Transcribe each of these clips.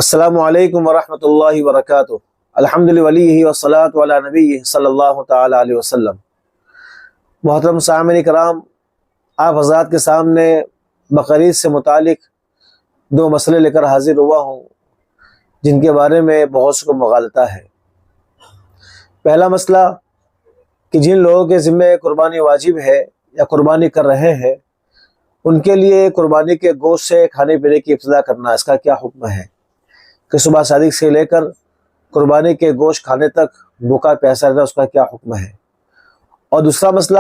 السلام علیکم ورحمۃ اللہ وبرکاتہ۔ الحمد للہ ولیہ والصلاۃ علی نبی صلی اللہ تعالی علیہ وسلم۔ محترم سامعین کرام، آپ حضرات کے سامنے بقرعید سے متعلق دو مسئلے لے کر حاضر ہوا ہوں، جن کے بارے میں بہت سے کو مغالطہ ہے۔ پہلا مسئلہ کہ جن لوگوں کے ذمہ قربانی واجب ہے یا قربانی کر رہے ہیں، ان کے لیے قربانی کے گوشت سے کھانے پینے کی ابتدا کرنا، اس کا کیا حکم ہے؟ کہ صبح صادق سے لے کر قربانی کے گوشت کھانے تک بھوکا پیاسا رہنا، اس کا کیا حکم ہے؟ اور دوسرا مسئلہ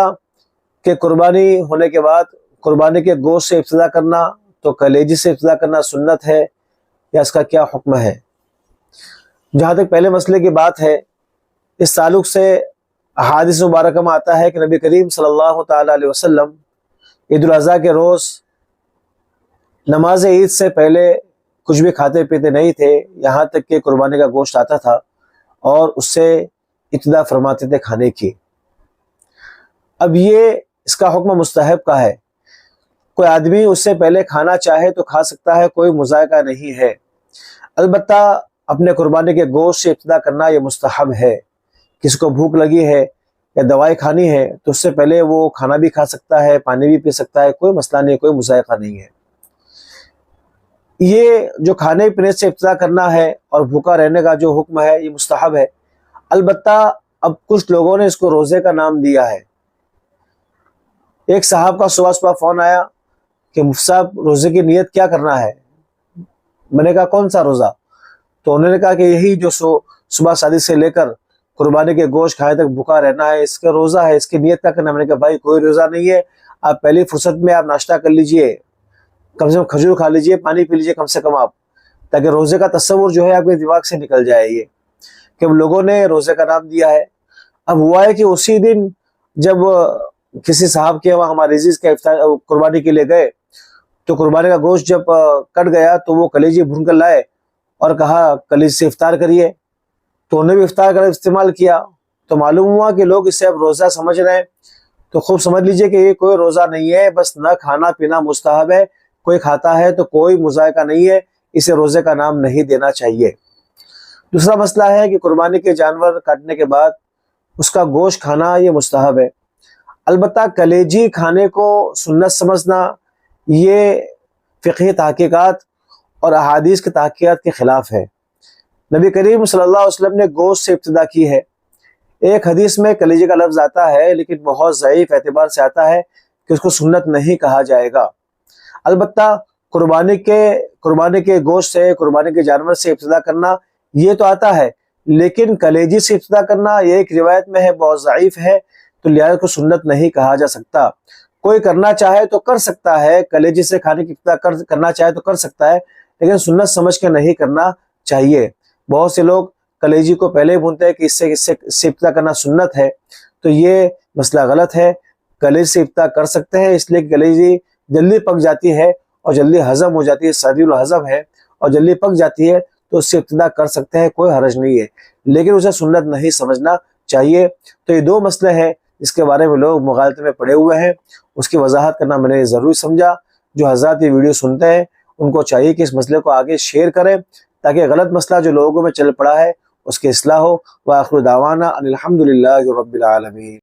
کہ قربانی ہونے کے بعد قربانی کے گوشت سے ابتدا کرنا تو کلیجی سے ابتدا کرنا سنت ہے یا اس کا کیا حکم ہے؟ جہاں تک پہلے مسئلے کی بات ہے، اس تعلق سے احادیث مبارکہ میں آتا ہے کہ نبی کریم صلی اللہ تعالی علیہ وسلم عید الاضحیٰ کے روز نماز عید سے پہلے کچھ بھی کھاتے پیتے نہیں تھے، یہاں تک کہ قربانی کا گوشت آتا تھا اور اس سے ابتدا فرماتے تھے کھانے کی۔ اب یہ اس کا حکم مستحب کا ہے، کوئی آدمی اس سے پہلے کھانا چاہے تو کھا سکتا ہے، کوئی مذائقہ نہیں ہے۔ البتہ اپنے قربانی کے گوشت سے ابتدا کرنا یہ مستحب ہے۔ کسی کو بھوک لگی ہے یا دوائی کھانی ہے تو اس سے پہلے وہ کھانا بھی کھا سکتا ہے، پانی بھی پی سکتا ہے، کوئی مسئلہ نہیں، کوئی مذائقہ نہیں ہے۔ یہ جو کھانے پینے سے ابتدا کرنا ہے اور بھوکا رہنے کا جو حکم ہے یہ مستحب ہے۔ البتہ اب کچھ لوگوں نے اس کو روزے کا نام دیا ہے۔ ایک صاحب کا صبح فون آیا کہ مفتی صاحب روزے کی نیت کیا کرنا ہے؟ میں نے کہا کون سا روزہ؟ تو انہوں نے کہا کہ یہی جو صبح صادق سے لے کر قربانی کے گوشت کھانے تک بھوکا رہنا ہے، اس کا روزہ ہے، اس کی نیت کیا کرنا ہے؟ میں نے کہا بھائی کوئی روزہ نہیں ہے، آپ پہلی فرصت میں آپ ناشتہ کر لیجئے، کم سے کم کھجور کھا لیجئے، پانی پی لیجئے کم سے کم آپ، تاکہ روزے کا تصور جو ہے آپ کے دماغ سے نکل جائے۔ یہ کہ لوگوں نے روزے کا نام دیا ہے۔ اب ہوا ہے کہ اسی دن جب کسی صاحب کے وہاں ہمارے عزیز کا قربانی کے لیے گئے تو قربانی کا گوشت جب کٹ گیا تو وہ کلیجی بھون کر لائے اور کہا کلیجی سے افطار کریے، تو انہوں نے بھی افطار کر استعمال کیا۔ تو معلوم ہوا کہ لوگ اسے اب روزہ سمجھ رہے ہیں۔ تو خوب سمجھ لیجئے کہ یہ کوئی روزہ نہیں ہے، بس نہ کھانا پینا مستحب ہے، کوئی کھاتا ہے تو کوئی مذائقہ نہیں ہے، اسے روزے کا نام نہیں دینا چاہیے۔ دوسرا مسئلہ ہے کہ قربانی کے جانور کاٹنے کے بعد اس کا گوشت کھانا یہ مستحب ہے۔ البتہ کلیجی کھانے کو سنت سمجھنا یہ فقہی تحقیقات اور احادیث کے تحقیقات کے خلاف ہے۔ نبی کریم صلی اللہ علیہ وسلم نے گوشت سے ابتدا کی ہے۔ ایک حدیث میں کلیجی کا لفظ آتا ہے، لیکن بہت ضعیف اعتبار سے آتا ہے کہ اس کو سنت نہیں کہا جائے گا۔ البتہ قربانی کے گوشت سے، قربانی کے جانور سے ابتدا کرنا یہ تو آتا ہے، لیکن کلیجی سے ابتدا کرنا یہ ایک روایت میں ہے، بہت ضعیف ہے، تو لہٰذا کو سنت نہیں کہا جا سکتا۔ کوئی کرنا چاہے تو کر سکتا ہے، کلیجی سے کھانے کی ابتدا کرنا چاہے تو کر سکتا ہے، لیکن سنت سمجھ کے نہیں کرنا چاہیے۔ بہت سے لوگ کلیجی کو پہلے ہی بھونتے ہیں کہ اس سے ابتدا کرنا سنت ہے، تو یہ مسئلہ غلط ہے۔ کلیجی سے ابتدا کر سکتے ہیں، اس لیے کہ کلیجی جلدی پک جاتی ہے اور جلدی ہضم ہو جاتی ہے، سریع الہضم ہے اور جلدی پک جاتی ہے، تو اس سے ابتدا کر سکتے ہیں، کوئی حرج نہیں ہے، لیکن اسے سنت نہیں سمجھنا چاہیے۔ تو یہ دو مسئلے ہیں جس کے بارے میں لوگ مغالطے میں پڑے ہوئے ہیں، اس کی وضاحت کرنا میں نے ضروری سمجھا۔ جو حضرات یہ ویڈیو سنتے ہیں ان کو چاہیے کہ اس مسئلے کو آگے شیئر کریں، تاکہ غلط مسئلہ جو لوگوں میں چل پڑا ہے اس کی اصلاح ہو۔ وآخر دعوانا ان الحمد للہ رب العالمین۔